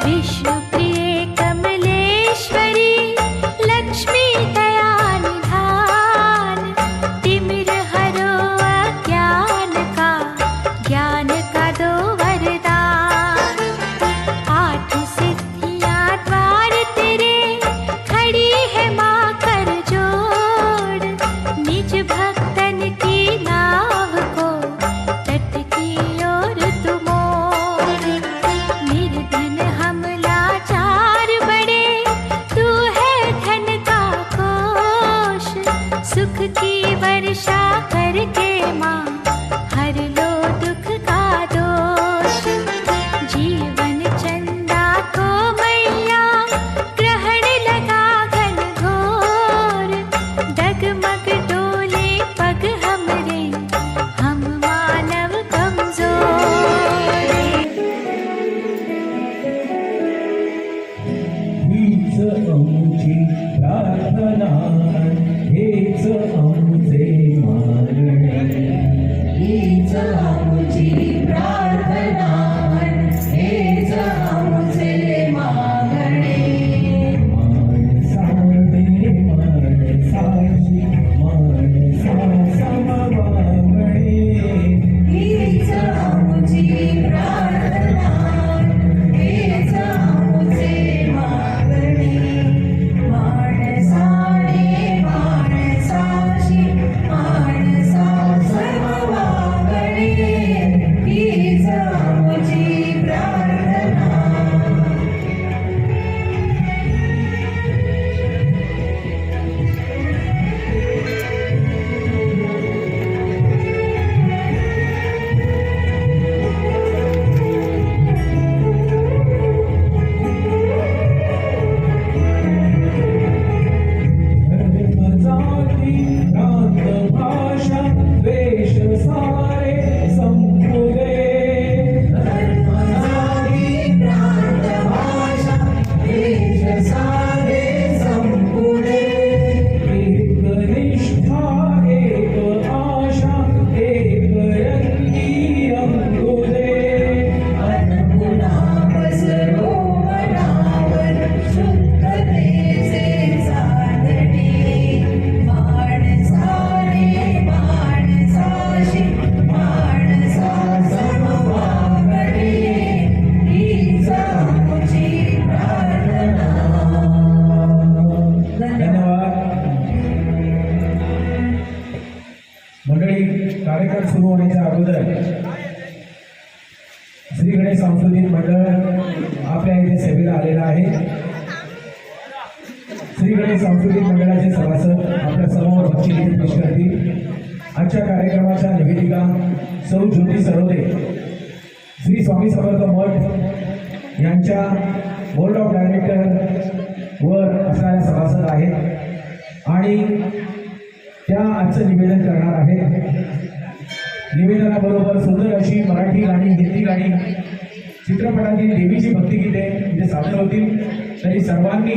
विष्णुप्रिये कमलेश्वरी लक्ष्मी दया निधान तिमिर हरो अज्ञान का ज्ञान का दो वरदान। आठ सिद्धियां द्वार तेरे खड़ी है माँ कर जोड़ निज भक्तन की नाव को तट की ओर तू मोड़। निर्धन हम लाचार बड़े तू है धन का कोश सुख की वर्षा करके माँ हर लो दुख का दोष। जीवन चंदा को मैया ग्रहण लगा घन घोर डगमग डोले पग हमरे हम मानव कमजोर। हीच आमची प्रार्थना हेच आमचे मागणे। हीच आमची प्रार्थना हेच आमचे मागणे। माणसाने माणसाशी माणसा समवागणे। हीच आमची प्रार्थना हेच आमचे मागणे। माणसाने माणसाशी माणसा समवागणे। हीच आमची प्रार्थना। धर्मजाती प्रांतभाषा द्वेष सारे संपू दे। धर्मजाती प्रांतभाषा द्वेष सारे संपू दे। एक निष्ठा एक आशा एक रंगी अंगू दे। अनपुना पसरो मनावर शुद्धतेचे चांदणे। माणसाने माणसाशी माणसा समवागणे। हीच आमची प्रार्थना। धन्यवाद मंडळी। कार्यक्रम सुरू होण्याच्या अगोदर श्री गणेश सांस्कृतिक मंडळ आपल्या इथे सेवेला आलेला आहे। श्री गणेश सांस्कृतिक मंडळाचे सभासद आपल्या समोर भक्तिगीत पेश करतील। आजच्या कार्यक्रमाच्या निवेदिका सौ ज्योती सरोदे श्री स्वामी समर्थ मठ यांच्या बोर्ड ऑफ डायरेक्टर वर असणाऱ्या सभासद आहेत आणि त्या आजचं निवेदन करणार आहेत। निवेदनाबरोबर सुंदर अशी मराठी गाणी हिंदी गाणी चित्रपटातील देवीची भक्तिगीते इथे सादर होतील। तरी सर्वांनी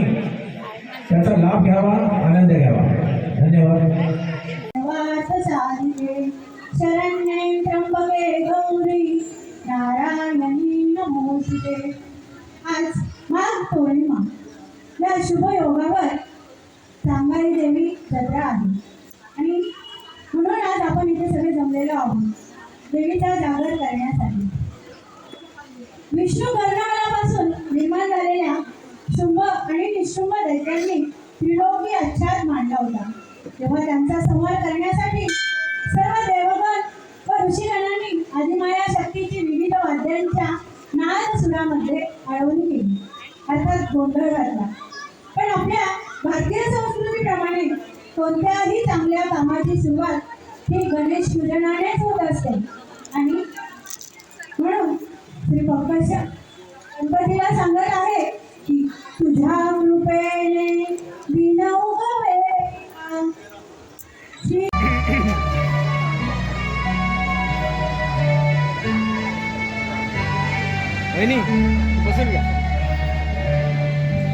त्याचा लाभ घ्यावा आनंद घ्यावा। धन्यवाद। शरण्ये त्र्यंबके गौरी नारायणी नमोस्तुते। आज माघ पौर्णिमा या शुभ योगावर सांगाई देवी जत्रा आहे आणि म्हणून आज आपण इथे सगळे जमलेलो आहोत देवीचा जागर करण्यासाठी। विष्णू कर्णमलापासून निर्माण झालेल्या शुंभ आणि निशुंभ दैत्यांनी त्रिलोकी अच्छाद मांडला होता। तेव्हा त्यांचा संहार करण्यासाठी सर्व देवगण व ऋषीगणांनी आदिमाया शक्तीची विविध वाद्यांच्या नाद सुरामध्ये आळवणी केली अर्थात गोंधळ घातला। पण आपल्या भारतीय संस्कृतीप्रमाणे कोणत्याही चांगल्या कामाची सुरुवात ही गणेश पूजनानेच होत असते आणि म्हणून श्री पंकज गणपतीला सांगत आहे की तुझ्या कृपेने दिन उगवे।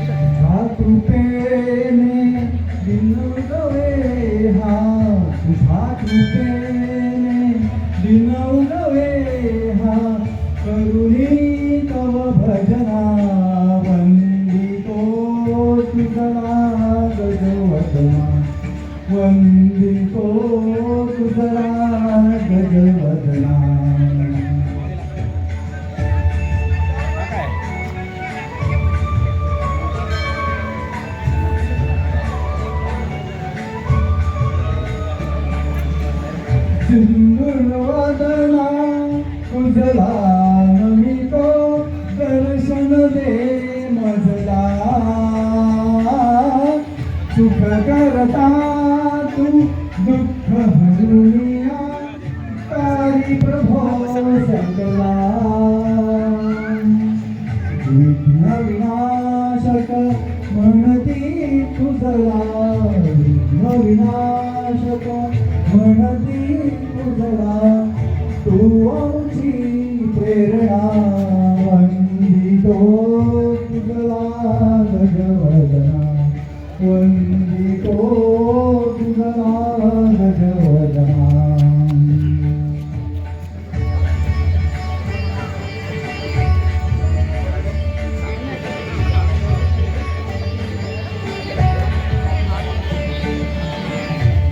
तुझ्या कृपेने दिन उगवे हा। तुझ्या कृपेने दिन उगवे हा। करुणी तव भजना वंदितो तुझला गजवदना. सिंदूरवदना तुझला नमितो दर्शन दे मजला. सुख करता तू दुःख हरुनिया तारी प्रभो सकला. विघ्न विनाशक म्हणती तुझला. विघ्न विनाशक म्हणती तुझला. तू आमची प्रेरणा वंदितो तुझला गजवदना. वंदितो तुझला गजवदना.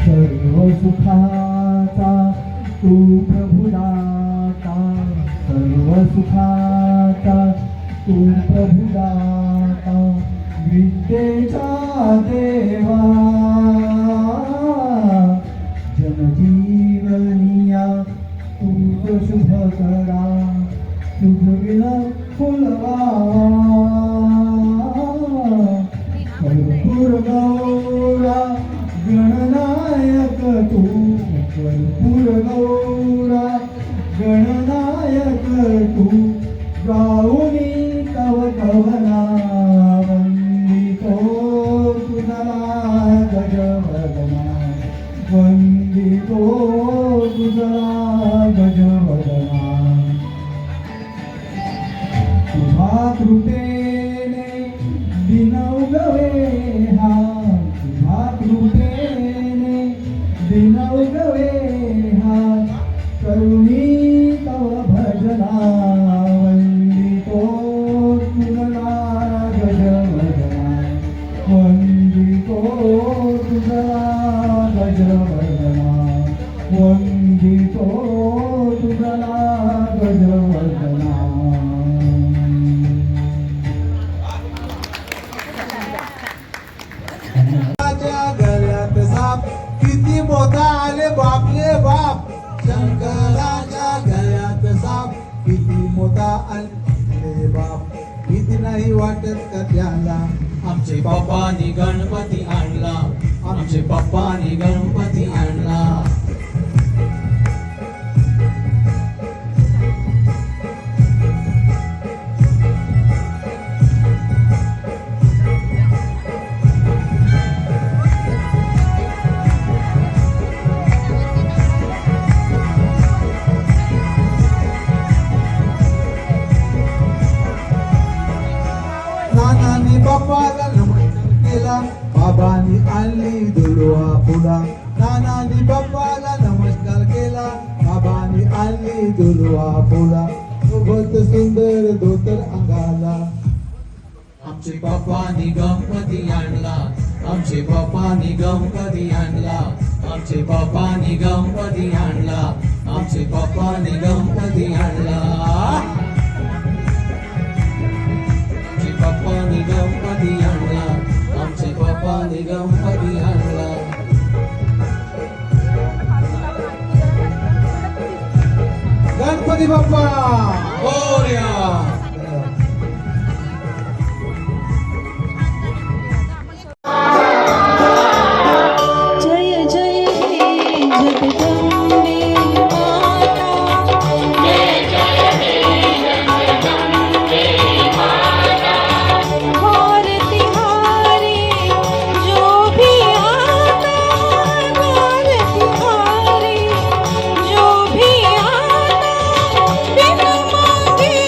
सर्व सुखाचा तू प्रभुदाता. सर्व सुखाचा तू प्रभुदाता. विद्येचा देवा जनजीवनिया तूच शुभ करा. तुझविन फुलवा कर्पूर गौरा गणनायक तू. कर्पूर गौरा गणनायक तू. गाऊनी तव कवना वंदितो तुझला गजवदना. वंदितो तुझला गजवदना. तुझ्या कृपेने दिनवगवे हा. तुझ्या कृपेने दिनवगवे हा. करुणी तव भजना. वंदितो तुझला गजवदना. वंदितो तुझला गजवदना. वंदितो तुझला गजवदना. गळ्यात साप किती मोठा आले बापले बाप. शंकराच्या गळ्यात साप किती मोठा आले बाप. किती नाही वाटत का त्याला. आमचे पप्पानी गणपती आणला. आमचे पप्पानी गणपती आणला. नानांनी बाप्पाला नमस्कार केला. बाबांनी आणली दुर्वा फुला. नानांनी बाप्पाला नमस्कार केला. बाबांनी आणली दुर्वा फुला. सोबत सुंदर धोतर अंगाला. आमचे पप्पानी गणपती आणला. आमचे पप्पानी गणपती आणला. आमचे पप्पानी गणपती आणला. आमचे पप्पानी गणपती आणला. आमचे पप्पानी गणपती आणला. आमचे पप्पानी गणपती आणला. गणपती बाप्पा मोरया. जय जय हे जगदंबे माता. हार तिहारी जो भी आता. हार तिहारी जो भी आता. बिन मांगे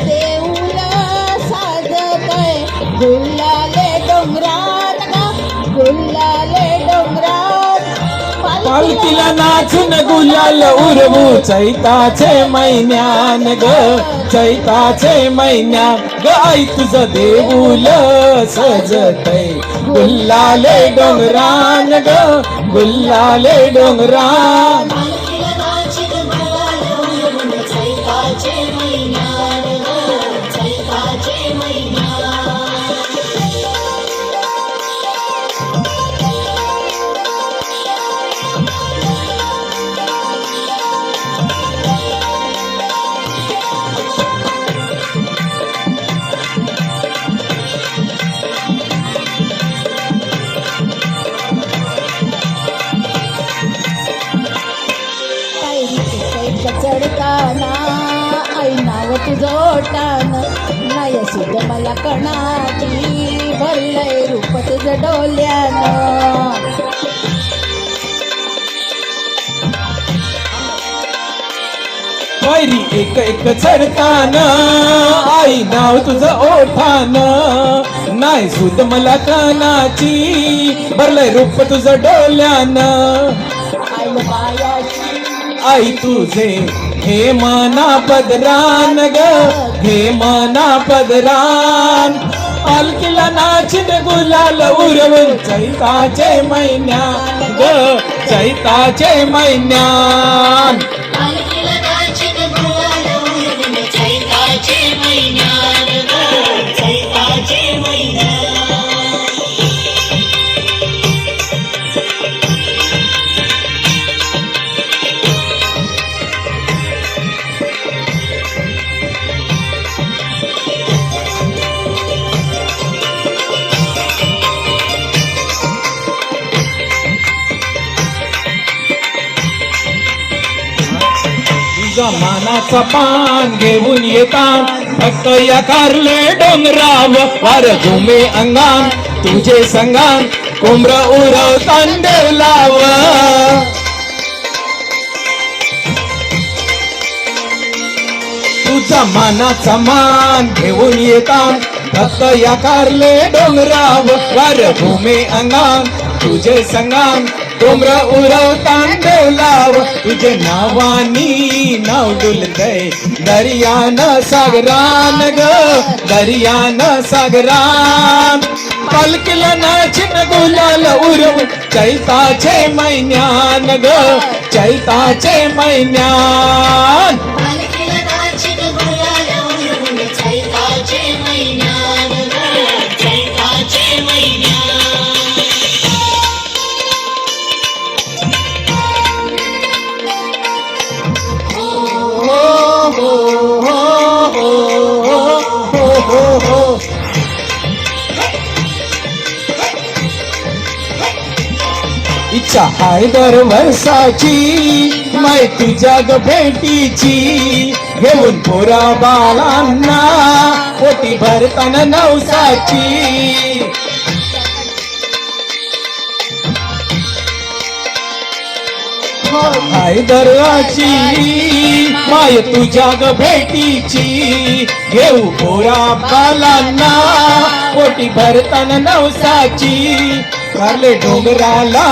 देऊळ साजतय गुल्लाले डोंगरात ग गुल्लाले डोंगरात पालखीला नाचून गुलाल उरवू चैताचे महिन्यान ग चैताचे महिन्यात ग आई तुझं देऊल सजतय गुल्लाले डोंगरान ग गुल्लाले डोंगरान चढताना आई नाव तुझं ओटान नाही सुद्धा मला कणाची भरलंय रूप तुझं डोल्यानं पायरी एक एक चढताना आई नाव तुझं ओठान नाही सुद मला कानाची भरलंय रूप तुझं डोल्यानं आईला बायाची आई तुझे हे मना पदरान ग हे मना पदरान पालखीला नाचिन गुलाल उरवून चैताचे महिन्यात ग चैताचे महिन्यात तुझा मानाचा पान घेऊन येतात फक्त या कारले डोंगराव वार झुमे अंगान तुझे संगान कोंबड उरवतान देवलाव तुझा मानाचा मान घेऊन येतात फक्त या कारले डोंगराव वार झुमे अंगान तुझे संगान कोंबड उरवतान देवलाव तुझे नावानी नाव डुलतय दर्यान सागरान ग दर्यान सागरान पालखीला नाचिन गुलाल उरव चैताचे महिन्यान ग चैताचे महिन्यान इच्छा हाय दर वर्षाची माय तुझ्या ग भेटीची घेऊन पोरा बालांना पोटी भरताना नवसाची हाय दरची माय तुझ्या ग भेटीची घेऊ पोरा बालांना पोटी भरताना नवसाची कारले डोंगराला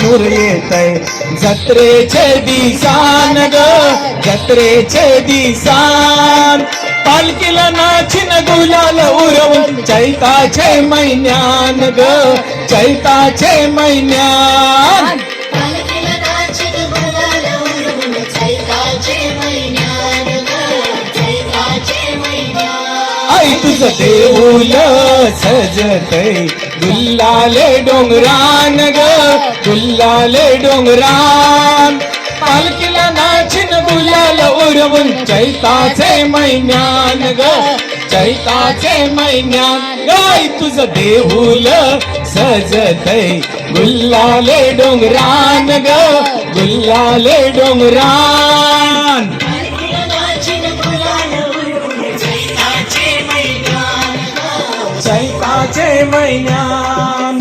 नूर येतय जत्रेचे दिसान ग जत्रेचे दिसान पालखीला नाचिन गुलाल उरवून चैताचे महिन्यान ग चैताचे महिन्यान आई तुझं देऊल सजतय गुल्लाले डोंगरान ग गुल्लाले डोंगरान पालखीला नाचिन गुलाल उरवून चैताचे महिन्यान ग चैताचे महिन्यान गाय तुझं देऊल सजतय गुल्लाले डोंगरान ग गुल्लाले डोंगरान चैताचे महिन्यान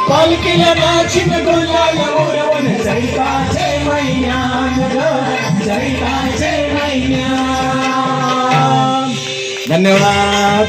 पालखीला नाचिन गुलाल उरवून चैताचे महिन्यान ग चैताचे महिन्यान धन्यवाद.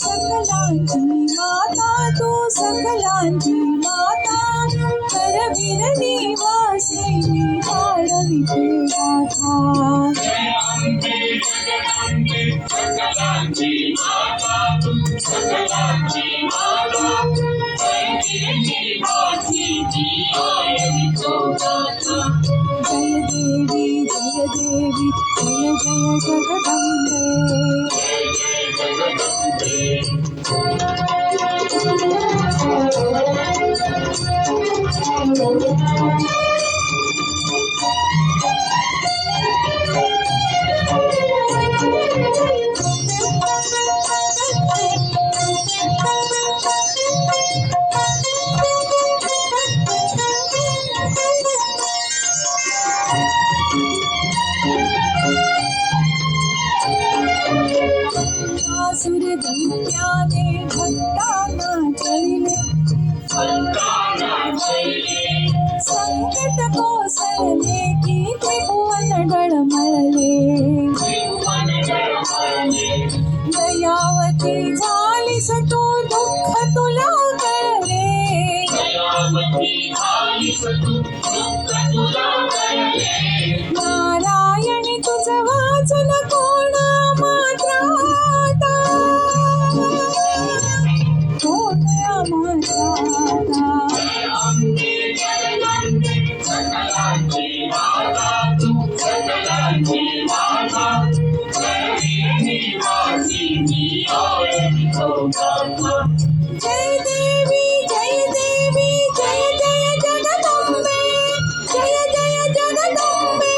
सकलांची माता तू सकलांची माता करवीर निवासिनी वाढविते गाथा जगदम्बे असुर दैत्याने भक्तांना चलिले संकट कोसळले की त्रिभुवन डळमळले दयावती झालीस तू दुःख तुला कळले नारायणी तुझं वाचन कोणा मात्राता कोणा मात्राता जय देवी जय देवी जय जय जगदम्बे जय जय जगदम्बे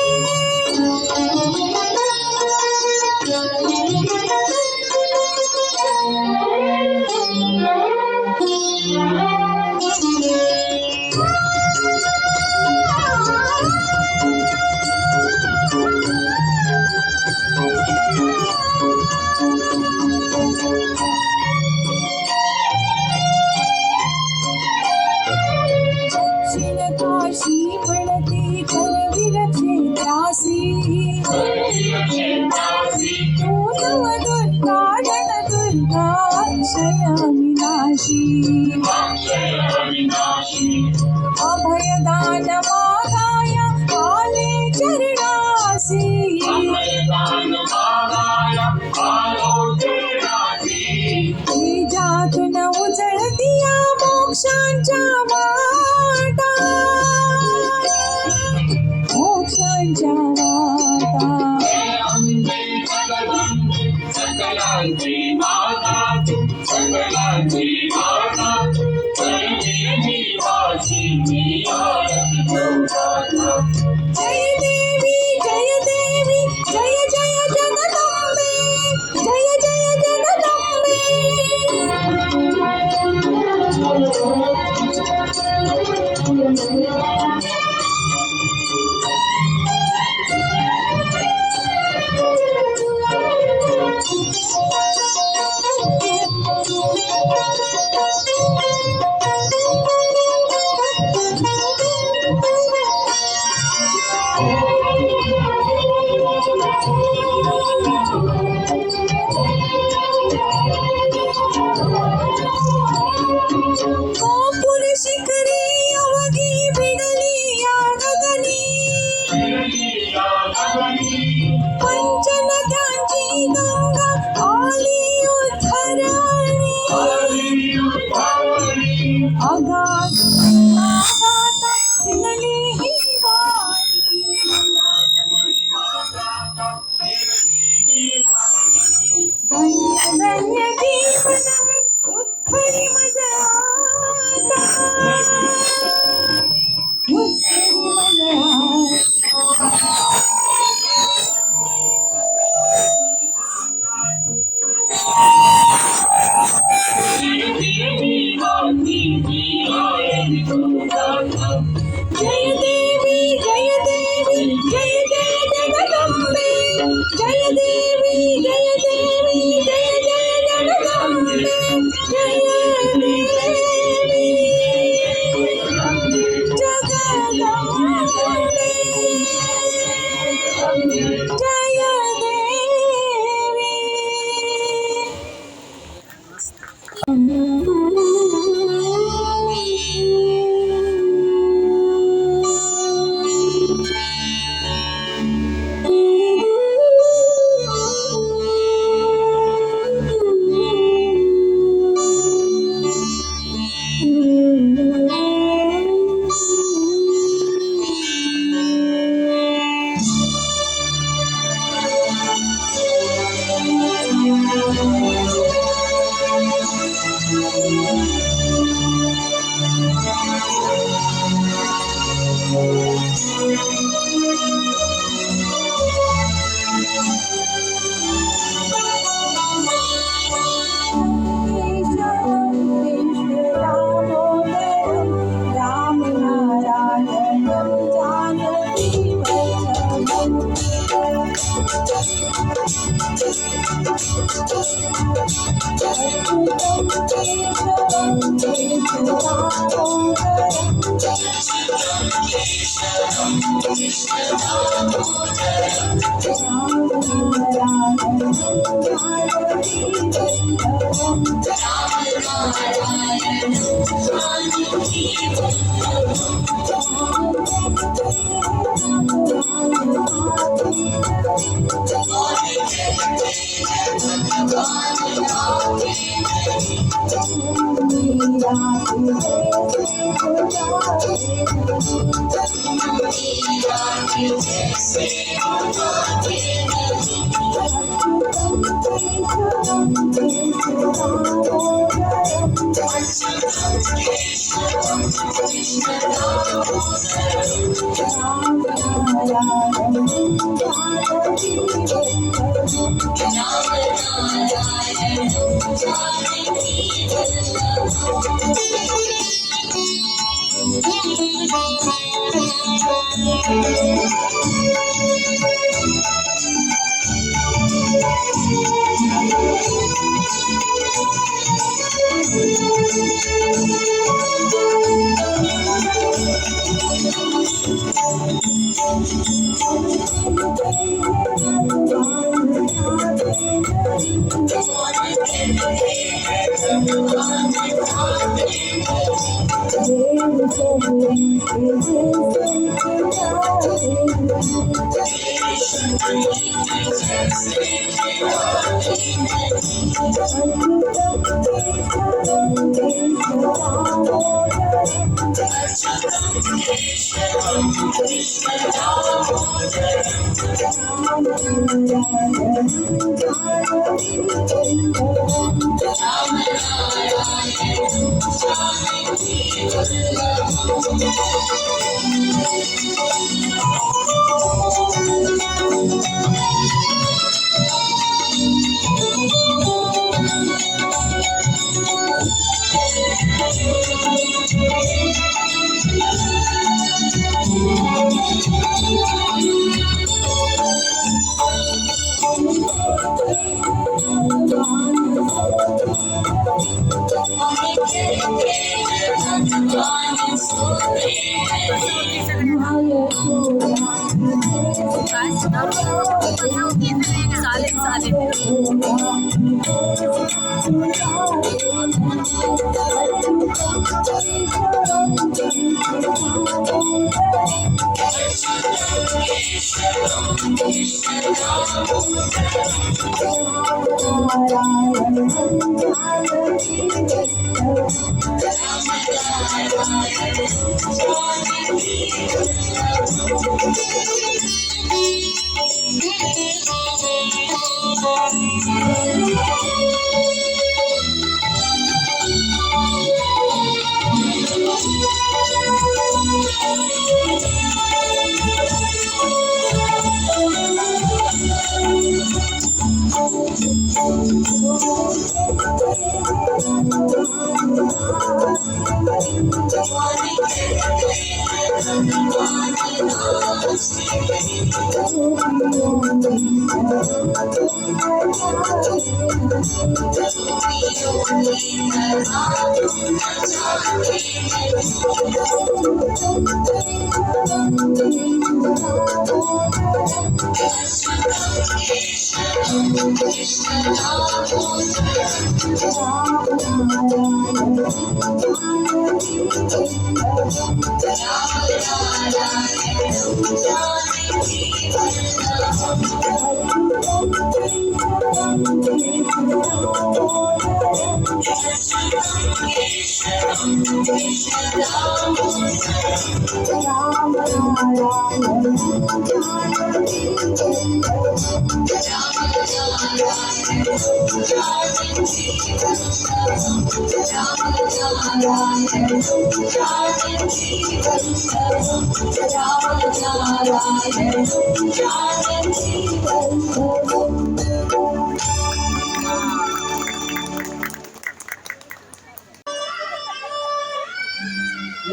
दक्षिण काशी म्हणती करवीर क्षेत्रासी तू नव दुर्गा रण दुर्गा अक्षय विनाशी अभयदान मागाय आले चरणासी तेजातून उजळतिया मोक्षांच्या वाटा मोक्षांच्या वाटा जय देवी जय देवी जय जय जगदम्बे जय जय जगदम्बे चालेल चालेल.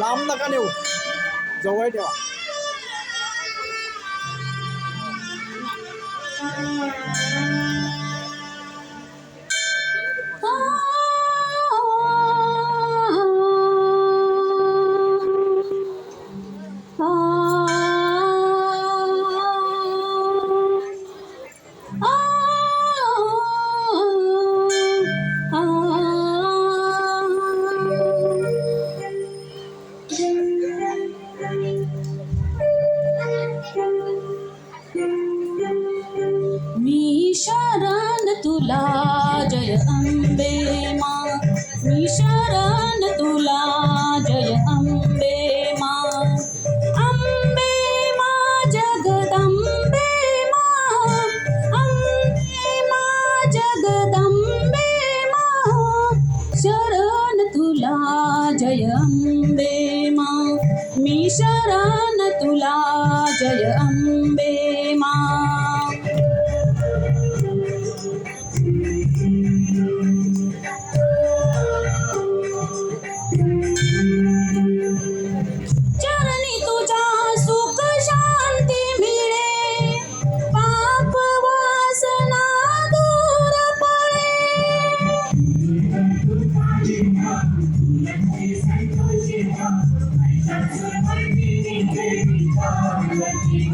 लांब नका नेऊ, जवळ ठेवा. शरण तुला जय अंबे मा मी शरण तुला जय अंबे मा अंबे मा जगदंबे मा अंबे मा जगदंबे मा शरण तुला जय अंबे मा मी शरण तुला जय अंबे मा चरणी तुझ्या सुख शांती मिळे पाप वासना दूर पळे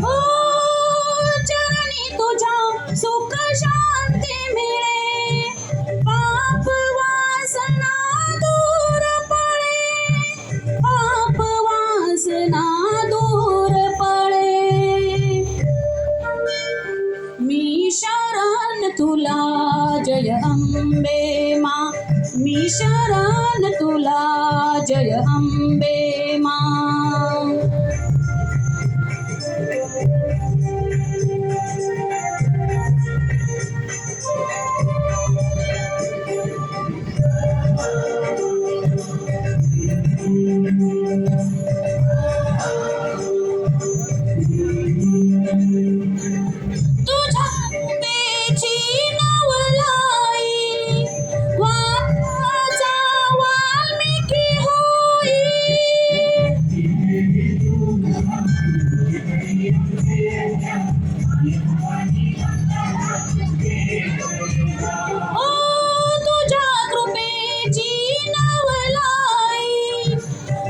हो चरणी तुझ्या सुख शांती मिळे पाप वासना दूर पळे पाप वासना दूर पळे मी शरण तुला जय अंबे मा मी शरण तुला जय अंबे मा तुझ्या अंबेची नवलाई वाचा वाल्मिकी होई ओ तुझ्या कृपेची नवलाई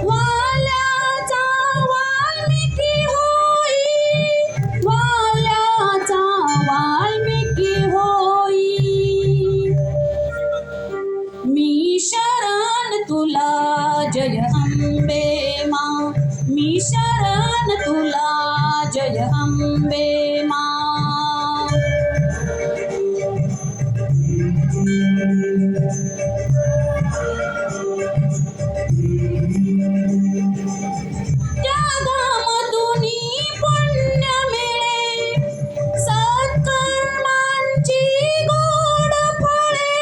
वाल्याचा वाल्मिकी होई वाल्याचा वाल्मिकी होई मी शरण तुला जय अंबे मा मी शरण तुला जय अंबे मा त्यागामधुनी पुण्य मिळे सत्कर्मांची गोड फळे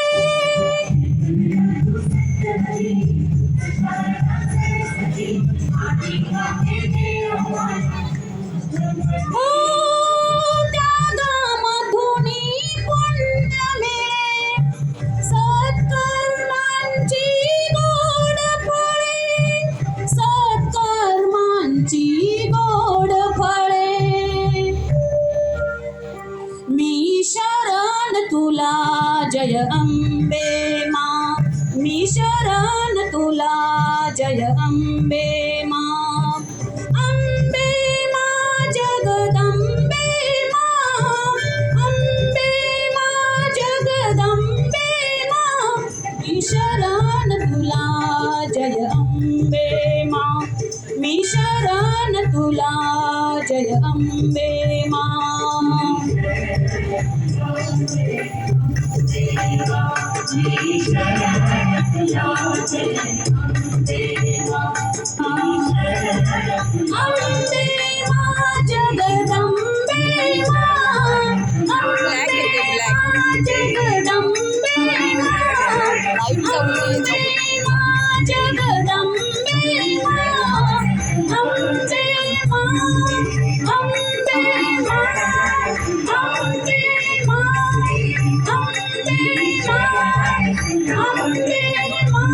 हो त्यागामधुनी पुण्य मिळे सत्कर्मांची गोड फळे सत्कर्मांची गोड फळे मी शरण तुला जय अंबे मा मी शरण तुला जय अंबे मा अंबे मा जगदंबे मा अंबे मा जगदंबे मा मी शरण तुला जय अंबे मा मी शरण तुला जय अंबे मा अंबे मा जगदंबे मा अंबे मा जगदंबे मा अंबे मा जगदंबे मा अंबे मा अंबे मा अंबे मा अंबे मा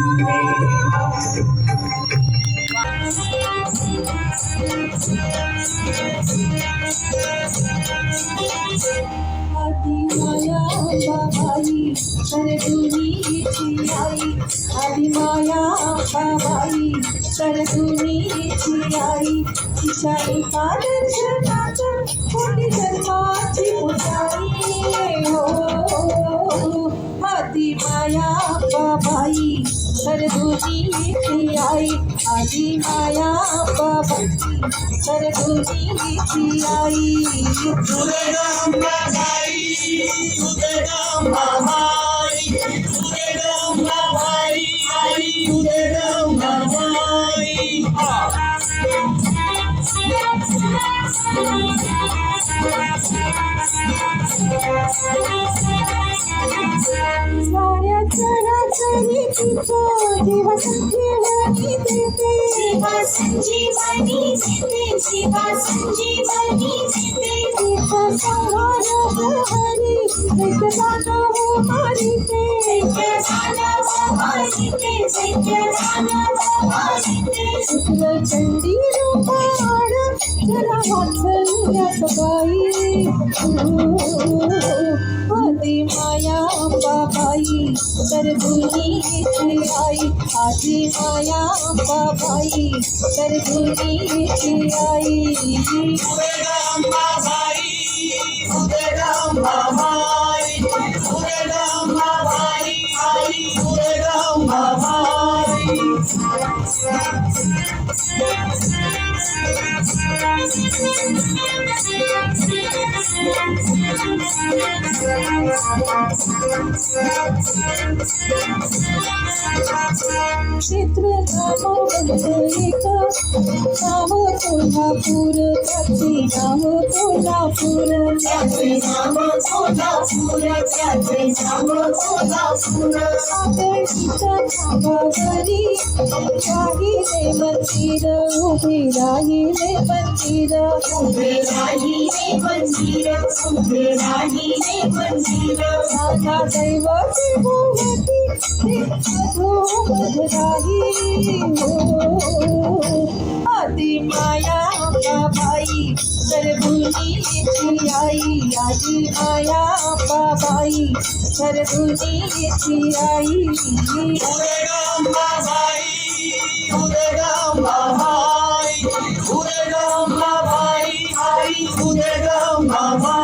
आदि माया बाबाई तर दुनीची आई आदि माया बाबाई तर दुनीची आई तिच्या एका दर्शनात कोटी जन्माची पुजारी हो आदि माया बाबाई तर दुनीची आई आदि माया बाबाई तर दुनीची आई तुझे नाम गाई उदगंगाबाई उदगंगाबाई आई उदगंगाबाई साऱ्या चराचरी तिचं जीवा संजीवनी देते शिवा संजीवनी देते शिवा संजीवनी देते तिचा संहार हरी नित्य दानव मारिते दैत्य दानव मारिते दैत्य दानव मारिते शुक्ल चंडी रूपाड जरा वात्सल्यात बाई आदि माया अंबाबाई तर दुनीची आई आदि माया अंबाबाई तर दुनीची आई उदगंगाबाई उदगंगाबाई उदगंगाबाई आई उदगंगाबाई क्षेत्र नामवंत एक नाव कोल्हापूर त्याचे नाव कोल्हापूर त्याचे नाम कोल्हापूर त्याचे नाम कोल्हापूर आगळीच्या खांबावरी राहिले मंदिर उभे राहिले मंदिर उभे राहिले मंदिर उभे राहिले मंदिर नाना दैवते भोवती राही आदि माया अंबाबाई सरभुनीची आई आदि माया अंबाबाई सरभुनीची आई उदगंगाबाई उदगंगाबाई उदगंगाबाई आई उदगंगाबाई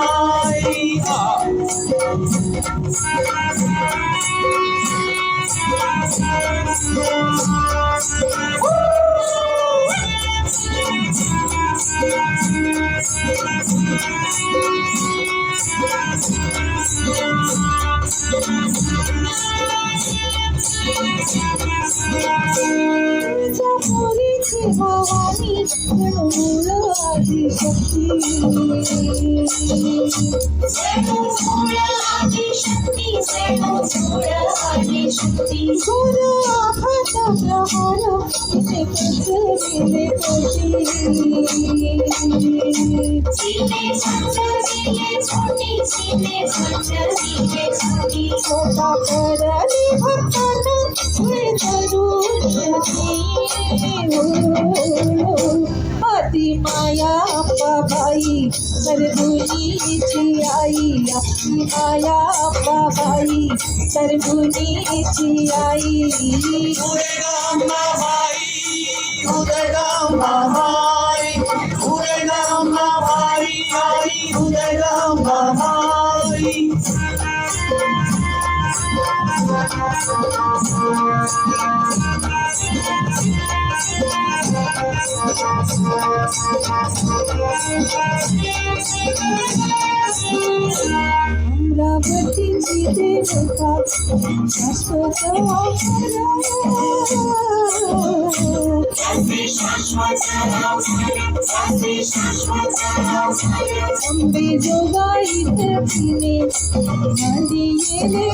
मुलीची भवानी मूळ आदिशक्ती मूळ आदिशक्ती मूळ आदिशक्ती गोर आफत प्रहार तिथे पंचविले पोटी सीने संजरीले छोटी सीने संजरीले छोटी छोटा करली भक्तांना छुळे आदि माया अंबाबाई सरभुनीची आई आदि माया अंबाबाई सरभुनीची आई उदगंगाबाई उदगंगाबाई उदगंगाबाई आई उदगंगाबाई अमरावतीची देवता शाश्वत त्याचे शाश्वत नाव त्याचे शाश्वत नाव अंबे जोगाई तिने नदी येले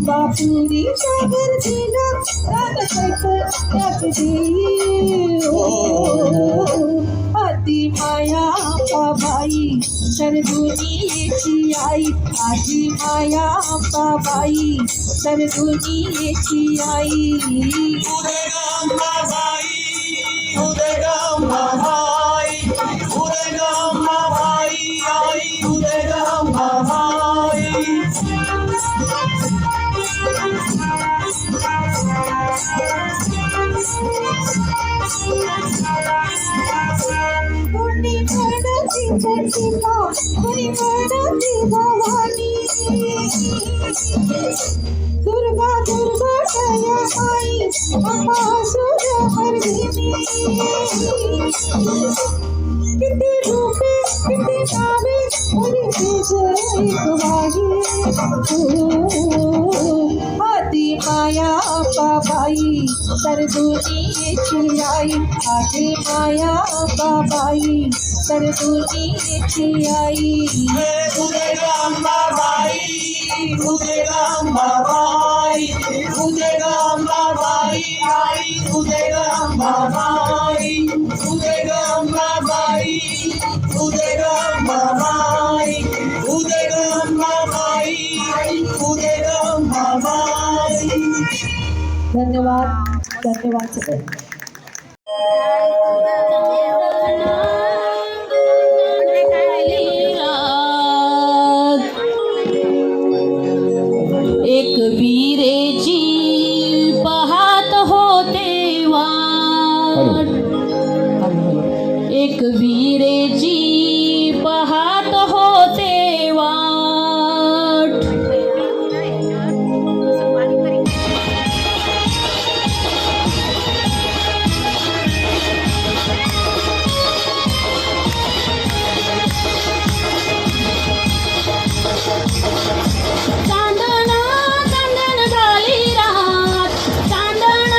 बापुरी सागर दिला रात त्यात आदि माया अंबाबाई सरभुनीची आई आदि माया अंबाबाई सरभुनीची आई उदगंगाबाई उदगंगाबाई उदगंगाबाई आई उदगंगाबाई कोणी म्हणती चंडिका कुणी म्हणती भवानी दुर्गा दुर्गा जया आई अपासुर मर्दिनी किती रूपे किती नावे आणि तुझ एक वाही आदि माया बाबाई तर दुनियेची आई आदि माया बाबाई तर दुनियेची आई उदे रामबाई उदे रामबाई उदे रामबाई आई उदे रामबाई उदे रामबाई उदे रामबाई उदे रामबाई आई उदे रामबाई. धन्यवाद धन्यवाद सगळे. एक वीरेची पाहत होते वाट एक वीरेची पाहत होते वाट चांदण चांदण झाली रात चांदण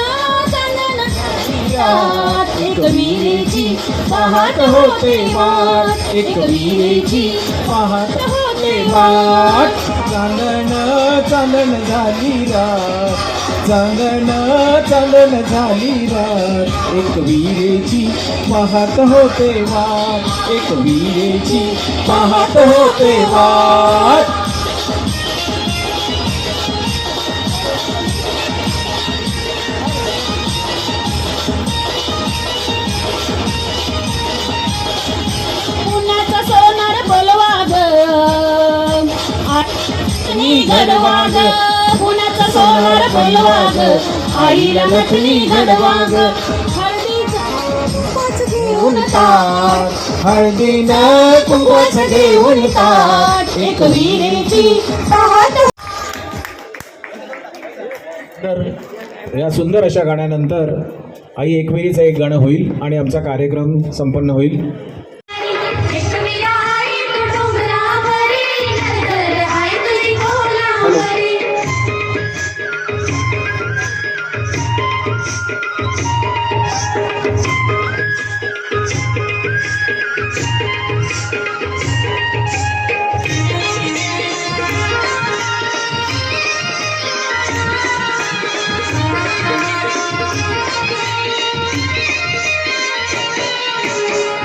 चांदण झाली रात एक वीरेची पाहत होते वाट एक वीरेची पाहत होते वाट चांदण चांदण झाली रात चांदण चांदण झाली रात एक वीरेची पाहत होते वाट एक वीरेची पाहत होते वाट पुण्याचा सोनार बोलवा ग आणि गडवा ग पुण्याचा सोनार बोलवा ग आईला नथनी गडवा ग हळदीचा घेऊन ताट हळदीन कुंकवाचं घेऊन ताट एक वीरेची पाहत तर या सुंदर अशा गाण्यानंतर आई एकविरीचं एक गाणं होईल आणि आमचा कार्यक्रम संपन्न होईल. एकविरा आई तू डोंगरावरी नजर आहे तुझी कोलावरी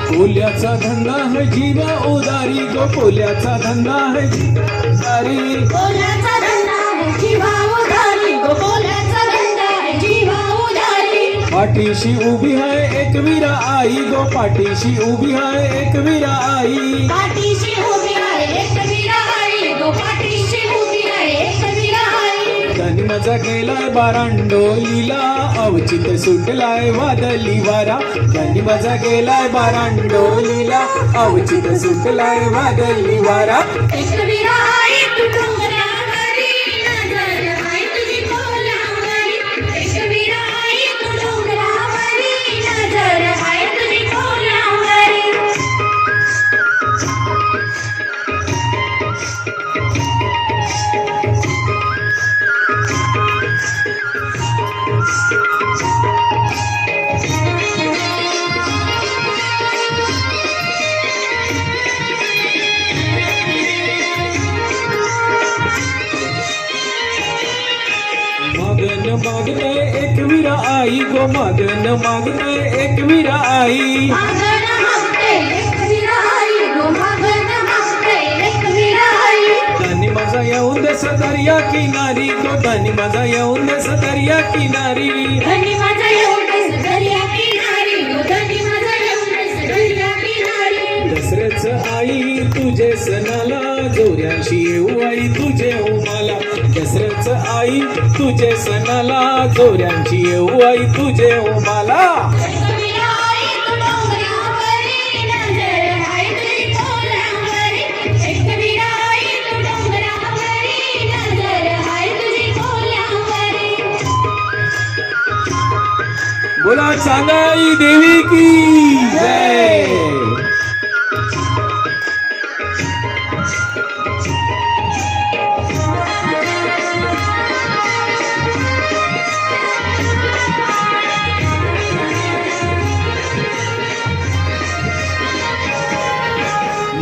पोल्याचा धंदा है जीवा उदारी गो पोल्याचा धंदा है जीवा उदारी बोल्याचा धंदा आहे जीवा उधारी गो बोल्याचा धंदा आहे जीवा उधारी पाठीशी उभी है एकवीरा आई गो पाठीशी उभी है एकवीरा आई पाठीशी उभी आहे एकवीरा आई गो पाठीशी उभी आहे एकवीरा आई त्यांनी माझा गेलाय बारांडोलीला अवचित सुटलाय वादली वारा त्यांनी माझा गेलाय बारांडोलीला अवचित सुटलाय वादली वारा एकवीरा आई तू डोंगरावरी नजर आहे तुझी कोलावरी एकवीरा आई तू डोंगरावरी नजर आहे तुझी कोलावरी मागन मागन एकवीरा आई गो मागन मागन एकवीरा आई मागण मागते एकवीरा आई गो मागण मागते एकवीरा आई त्यांनी माझा येऊन देस दर्या किनारी गो त्यांनी माझा येऊन देस दर्या किनारी धनी माझा येऊन देस दर्या किनारी गो धनी माझा येऊन देस दर्या किनारी दसऱ्याच आई तुझे सणाला जोऱ्याशी येऊ आई तुझे हो मला दसऱ्याच आई तुझे सणाला जोऱ्यांची येऊ आई तुझे हो मला एकवीरा आई तू डोंगरावरी नजर आहे तुझी सांगाई देवी की जय.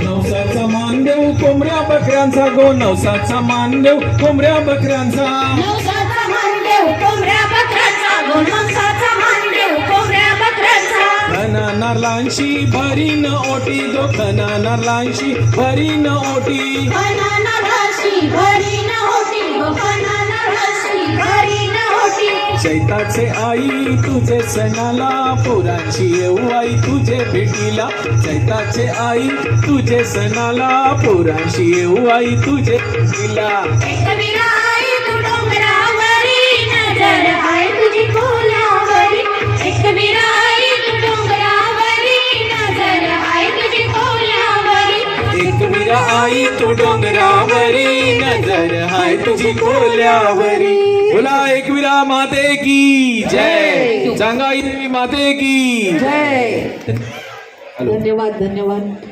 नवसाचा मान देऊ कोंबड्या बकऱ्यांचा गो, नवसाचा मान देऊ कोंबड्या बकऱ्यांचा. नवसाचा मानदेव कोंबड्या बकऱ्यांचा, नवसाचा मानदेव कोंबड्या बकऱ्यांचा. खना नारलांशी भरीन ओटी गो, खना नारलांशी भरीन ओटी. बनाना राशी भरी न होती गो, बनाना राशी भरी न होती. चैताचे आई तुझे सणाला, पोरांची येऊ आई तुझे भेटीला. चैताचे आई तुझे सणाला, पोरांची येऊ आई तुझे भेटीला. एकविरा आई तू डोंगरावरी, नजर आहे तुझी कोलावरी. एकविरा आई तू डोंगरावरी, नजर आहे तुझी कोलावरी. एकविरा आई तू डोंगरावरी, नजर हाय तुझी कोल्यावरी. बोला एकविरा माते की जय. सांगाई देवी माते की जय. हॅलो. धन्यवाद धन्यवाद.